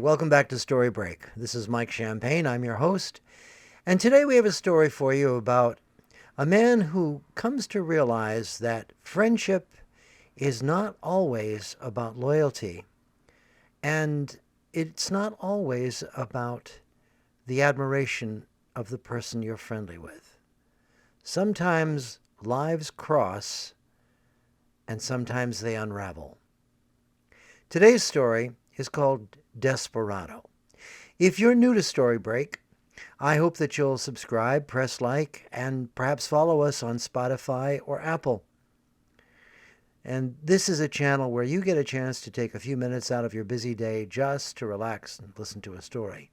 welcome back to Story Break. This is Mike Champagne. I'm your host. And today we have a story for you about a man who comes to realize that friendship is not always about loyalty. And it's not always about the admiration of the person you're friendly with. Sometimes lives cross, and sometimes they unravel. Today's story is called Desperado. If you're new to Story Break, I hope that you'll subscribe, press like, and perhaps follow us on Spotify or Apple. And this is a channel where you get a chance to take a few minutes out of your busy day just to relax and listen to a story.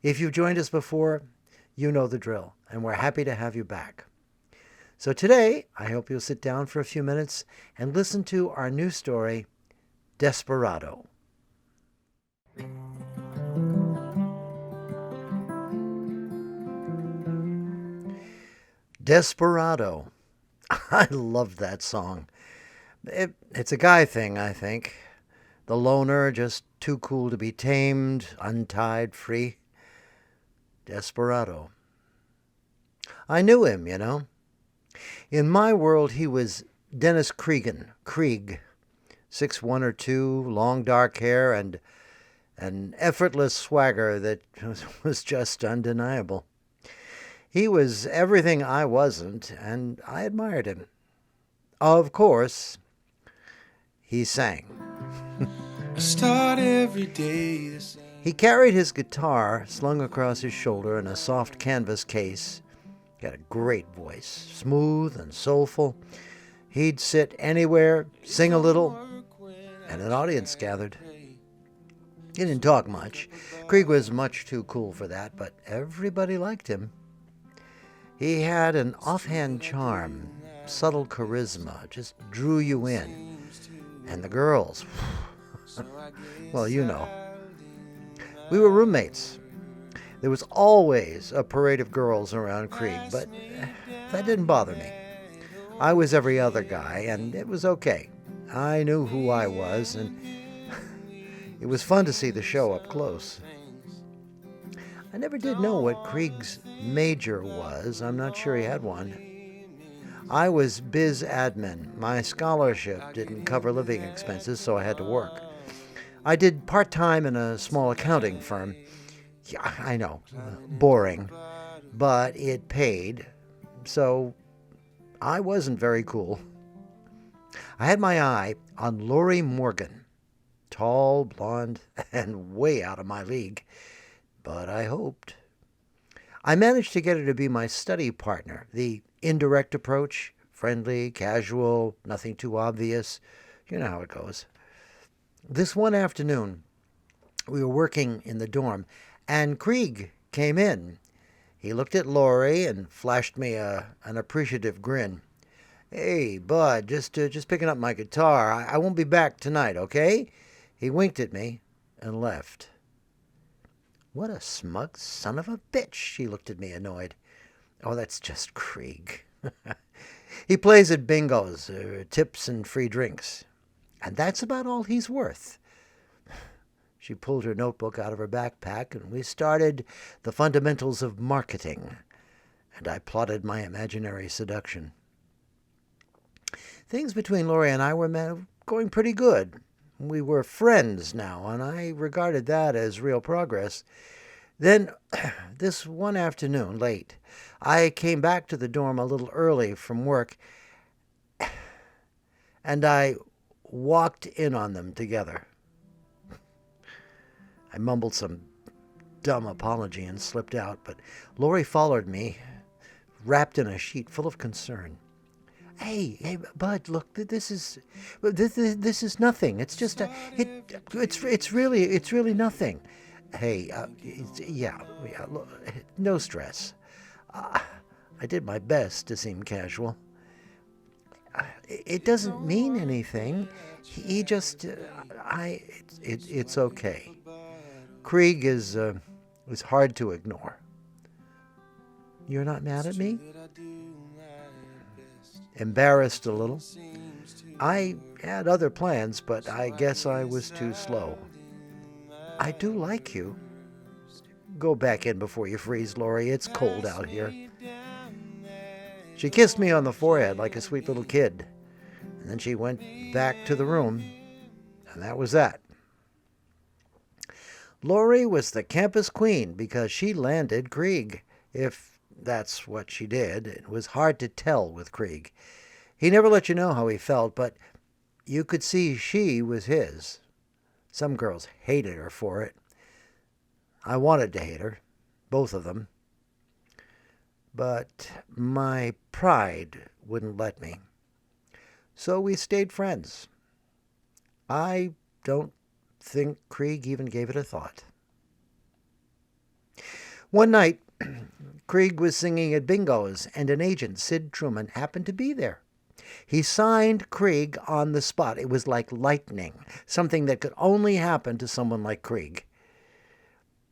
If you've joined us before, you know the drill, and we're happy to have you back. So today, I hope you'll sit down for a few minutes and listen to our new story, Desperado. Desperado. I love that song. It's a guy thing, I think. The loner, just too cool to be tamed, untied, free. Desperado. I knew him, you know. In my world, he was Dennis Krieg, 6'1" or 2", long dark hair, and an effortless swagger that was just undeniable. He was everything I wasn't, and I admired him. Of course, he sang. I start every day the same. He carried his guitar slung across his shoulder in a soft canvas case. He had a great voice, smooth and soulful. He'd sit anywhere, sing a little, and an audience gathered. He didn't talk much. Krieg was much too cool for that, but everybody liked him. He had an offhand charm, subtle charisma, just drew you in. And the girls, well, you know. We were roommates. There was always a parade of girls around Krieg, but that didn't bother me. I was every other guy, and it was okay. I knew who I was, and it was fun to see the show up close. I never did know what Krieg's major was. I'm not sure he had one. I was biz admin. My scholarship didn't cover living expenses, so I had to work. I did part-time in a small accounting firm. Yeah, I know, boring, but it paid, so I wasn't very cool. I had my eye on Lori Morgan, tall, blonde, and way out of my league. But I hoped. I managed to get her to be my study partner, the indirect approach, friendly, casual, nothing too obvious. You know how it goes. This one afternoon, we were working in the dorm, and Krieg came in. He looked at Lori and flashed me an appreciative grin. "Hey, bud, just picking up my guitar. I won't be back tonight, okay?" He winked at me and left. "What a smug son of a bitch," she looked at me annoyed. "Oh, that's just Krieg. He plays at bingos, tips and free drinks. And that's about all he's worth." She pulled her notebook out of her backpack, and we started the fundamentals of marketing, and I plotted my imaginary seduction. Things between Lori and I were going pretty good. We were friends now, and I regarded that as real progress. Then, this one afternoon, late, I came back to the dorm a little early from work, and I walked in on them together. I mumbled some dumb apology and slipped out, but Lori followed me, wrapped in a sheet full of concern. Hey, bud, look, this is nothing. It's just it's really nothing. Hey, look, no stress. I did my best to seem casual. It doesn't mean anything. He just, it's okay. Krieg is hard to ignore. You're not mad at me? Embarrassed a little. I had other plans, but I guess I was too slow. I do like you. Go back in before you freeze, Lori. It's cold out here. She kissed me on the forehead like a sweet little kid. And then she went back to the room, and that was that. Lori was the campus queen because she landed Krieg, if that's what she did. It was hard to tell with Krieg. He never let you know how he felt, but you could see she was his. Some girls hated her for it. I wanted to hate her, both of them. But my pride wouldn't let me. So we stayed friends. I don't think Krieg even gave it a thought. One night, Krieg was singing at bingos, and an agent, Sid Truman, happened to be there. He signed Krieg on the spot. It was like lightning, something that could only happen to someone like Krieg.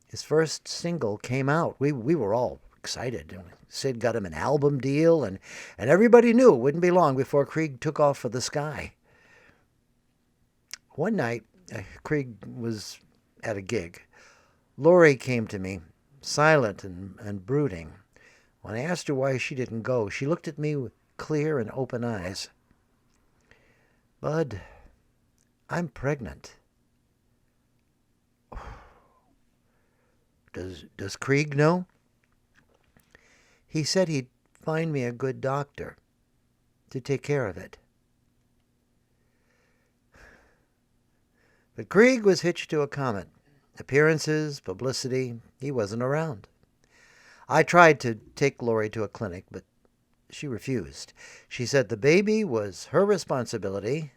His first single came out. We were all excited. Sid got him an album deal, and everybody knew it wouldn't be long before Krieg took off for the sky. One night, Krieg was at a gig. Lori came to me, silent and brooding. When I asked her why she didn't go, she looked at me with clear and open eyes. Bud, I'm pregnant. Does Krieg know? He said he'd find me a good doctor to take care of it. But Krieg was hitched to a comet. Appearances, publicity, he wasn't around. I tried to take Lori to a clinic, but she refused. She said the baby was her responsibility.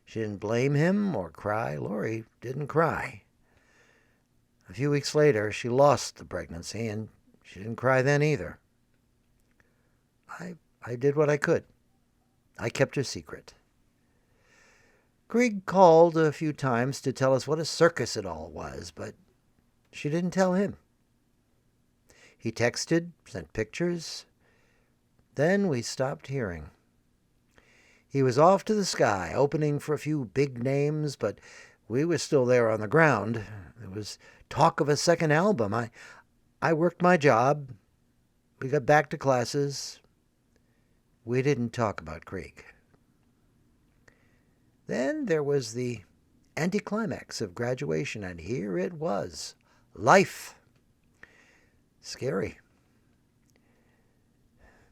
She didn't blame him or cry. Lori didn't cry. A few weeks later, she lost the pregnancy, and she didn't cry then either. I did what I could. I kept her secret. Krieg called a few times to tell us what a circus it all was, but she didn't tell him. He texted, sent pictures. Then we stopped hearing. He was off to the sky, opening for a few big names, but we were still there on the ground. There was talk of a second album. I worked my job. We got back to classes. We didn't talk about Krieg. Then there was the anticlimax of graduation, and here it was. Life. Scary.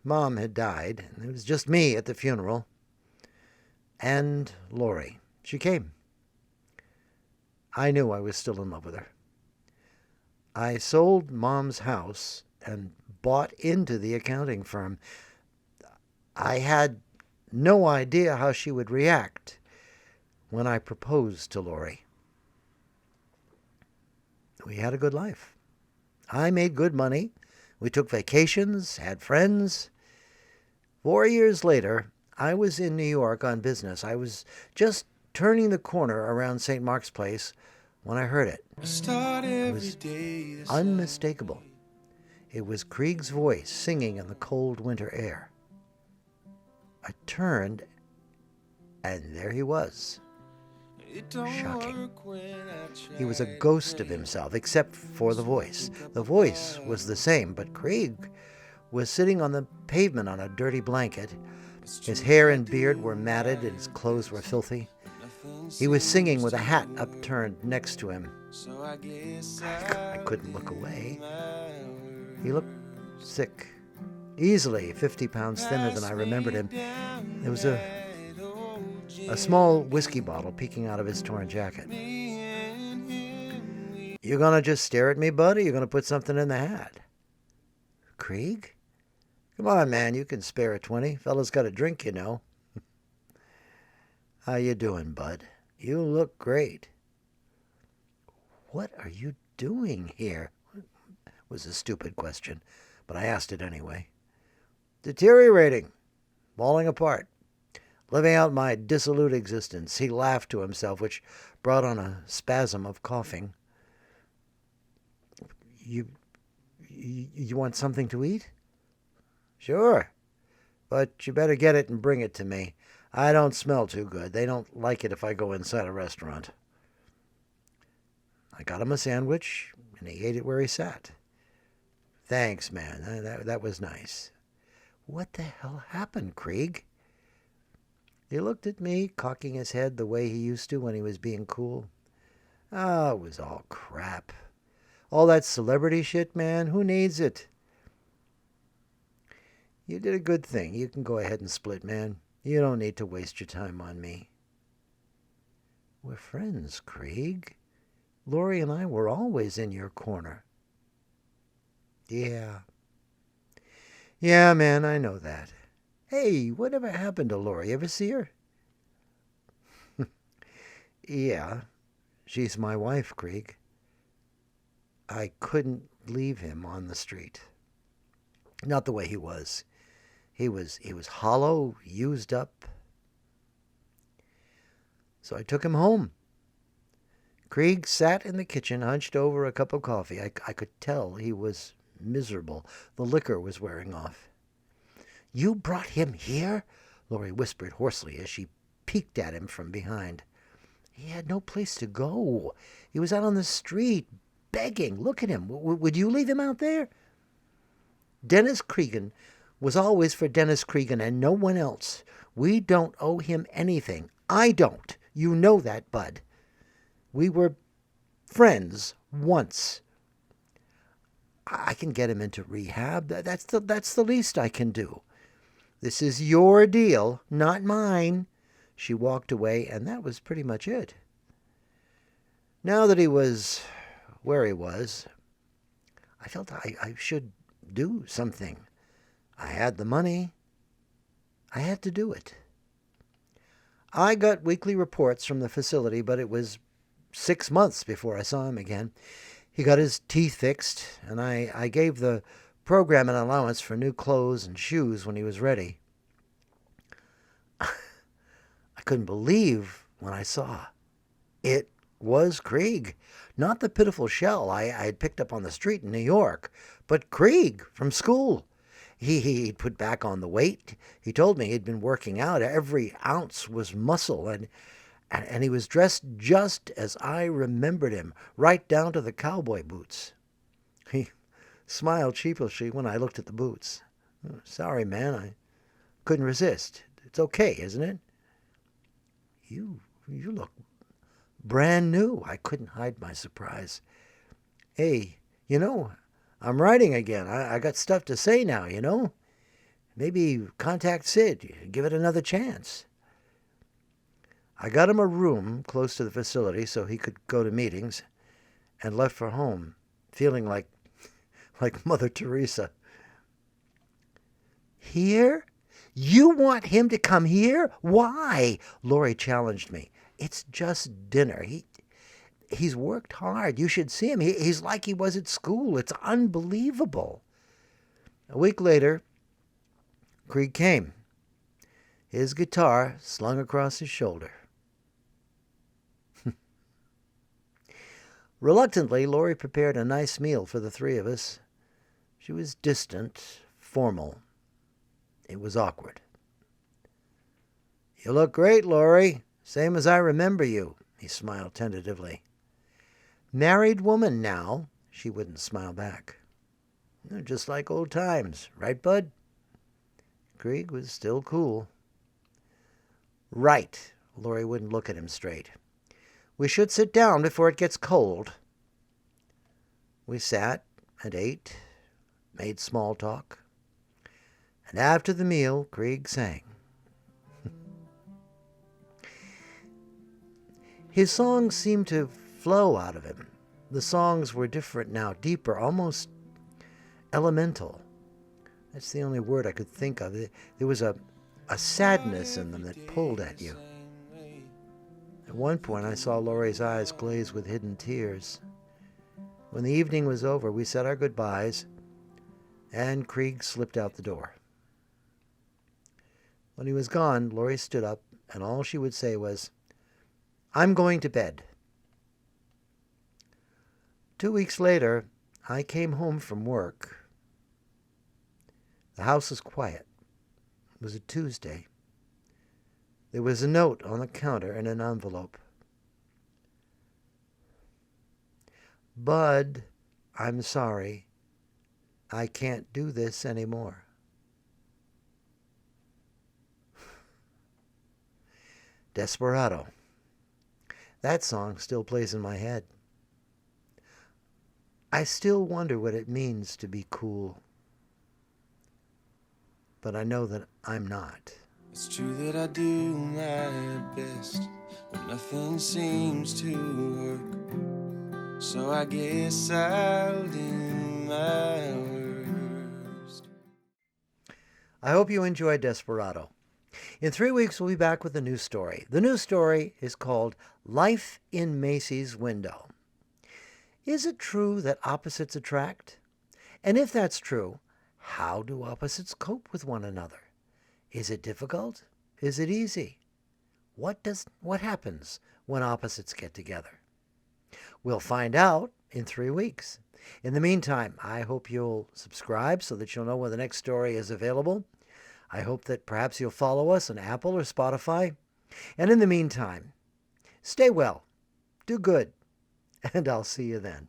Mom had died, and it was just me at the funeral. And Lori. She came. I knew I was still in love with her. I sold Mom's house and bought into the accounting firm. I had no idea how she would react when I proposed to Lori. We had a good life. I made good money. We took vacations, had friends. 4 years later, I was in New York on business. I was just turning the corner around St. Mark's Place when I heard it. It was unmistakable. It was Krieg's voice singing in the cold winter air. I turned, and there he was. Shocking. He was a ghost of himself, except for the voice. The voice was the same, but Krieg was sitting on the pavement on a dirty blanket. His hair and beard were matted, and his clothes were filthy. He was singing with a hat upturned next to him. I couldn't look away. He looked sick, easily 50 pounds thinner than I remembered him. There was a small whiskey bottle peeking out of his torn jacket. You gonna just stare at me, bud, or you gonna put something in the hat? Krieg? Come on, man, you can spare a 20. Fella's got a drink, you know. How you doing, bud? You look great. What are you doing here? Was a stupid question, but I asked it anyway. Deteriorating. Falling apart. Living out my dissolute existence. He laughed to himself, which brought on a spasm of coughing. You want something to eat? Sure, but you better get it and bring it to me. I don't smell too good. They don't like it if I go inside a restaurant. I got him a sandwich, and he ate it where he sat. Thanks, man. That was nice. What the hell happened, Krieg? He looked at me, cocking his head the way he used to when he was being cool. Oh, it was all crap. All that celebrity shit, man. Who needs it? You did a good thing. You can go ahead and split, man. You don't need to waste your time on me. We're friends, Krieg. Lori and I were always in your corner. Yeah. Yeah, man, I know that. Hey, whatever happened to Lori? Ever see her? Yeah, she's my wife, Krieg. I couldn't leave him on the street. Not the way he was. He was hollow, used up. So I took him home. Krieg sat in the kitchen, hunched over a cup of coffee. I could tell he was miserable. The liquor was wearing off. You brought him here? Lori whispered hoarsely as she peeked at him from behind. He had no place to go. He was out on the street, begging. Look at him. Would you leave him out there? Dennis Cregan was always for Dennis Cregan and no one else. We don't owe him anything. I don't. You know that, Bud. We were friends once. I can get him into rehab. That's the least I can do. This is your deal, not mine. She walked away, and that was pretty much it. Now that he was where he was, I felt I should do something. I had the money. I had to do it. I got weekly reports from the facility, but it was 6 months before I saw him again. He got his teeth fixed, and I gave the program an allowance for new clothes and shoes when he was ready. I couldn't believe when I saw it was Krieg. Not the pitiful shell I had picked up on the street in New York, but Krieg from school. He'd put back on the weight. He told me he'd been working out. Every ounce was muscle, and he was dressed just as I remembered him, right down to the cowboy boots. He smiled sheepishly when I looked at the boots. Sorry, man, I couldn't resist. It's okay, isn't it? You look brand new. I couldn't hide my surprise. Hey, I'm writing again. I got stuff to say now, Maybe contact Sid. Give it another chance. I got him a room close to the facility so he could go to meetings, and left for home, feeling like Mother Teresa. Here? You want him to come here? Why? Lori challenged me. It's just dinner. He's worked hard. You should see him. He's like he was at school. It's unbelievable. A week later, Krieg came, his guitar slung across his shoulder. Reluctantly, Lori prepared a nice meal for the three of us. She was distant, formal. It was awkward. You look great, Lori. Same as I remember you, he smiled tentatively. Married woman now, she wouldn't smile back. Just like old times, right, Bud? Krieg was still cool. Right, Lori wouldn't look at him straight. We should sit down before it gets cold. We sat and ate, made small talk, and after the meal, Krieg sang. His songs seemed to flow out of him. The songs were different now, deeper, almost elemental. That's the only word I could think of. There was a sadness in them that pulled at you. At one point, I saw Lori's eyes glaze with hidden tears. When the evening was over, we said our goodbyes, and Krieg slipped out the door. When he was gone, Lori stood up, and all she would say was, I'm going to bed. 2 weeks later, I came home from work. The house was quiet. It was a Tuesday. There was a note on the counter in an envelope. Bud, I'm sorry. I can't do this anymore. Desperado. That song still plays in my head. I still wonder what it means to be cool. But I know that I'm not. It's true that I do my best, but nothing seems to work. So I guess I'll do my worst. I hope you enjoyed Desperado. In 3 weeks, we'll be back with a new story. The new story is called Life in Macy's Window. Is it true that opposites attract? And if that's true, how do opposites cope with one another? Is it difficult? Is it easy? What happens when opposites get together? We'll find out in 3 weeks. In the meantime, I hope you'll subscribe so that you'll know when the next story is available. I hope that perhaps you'll follow us on Apple or Spotify. And in the meantime, stay well, do good, and I'll see you then.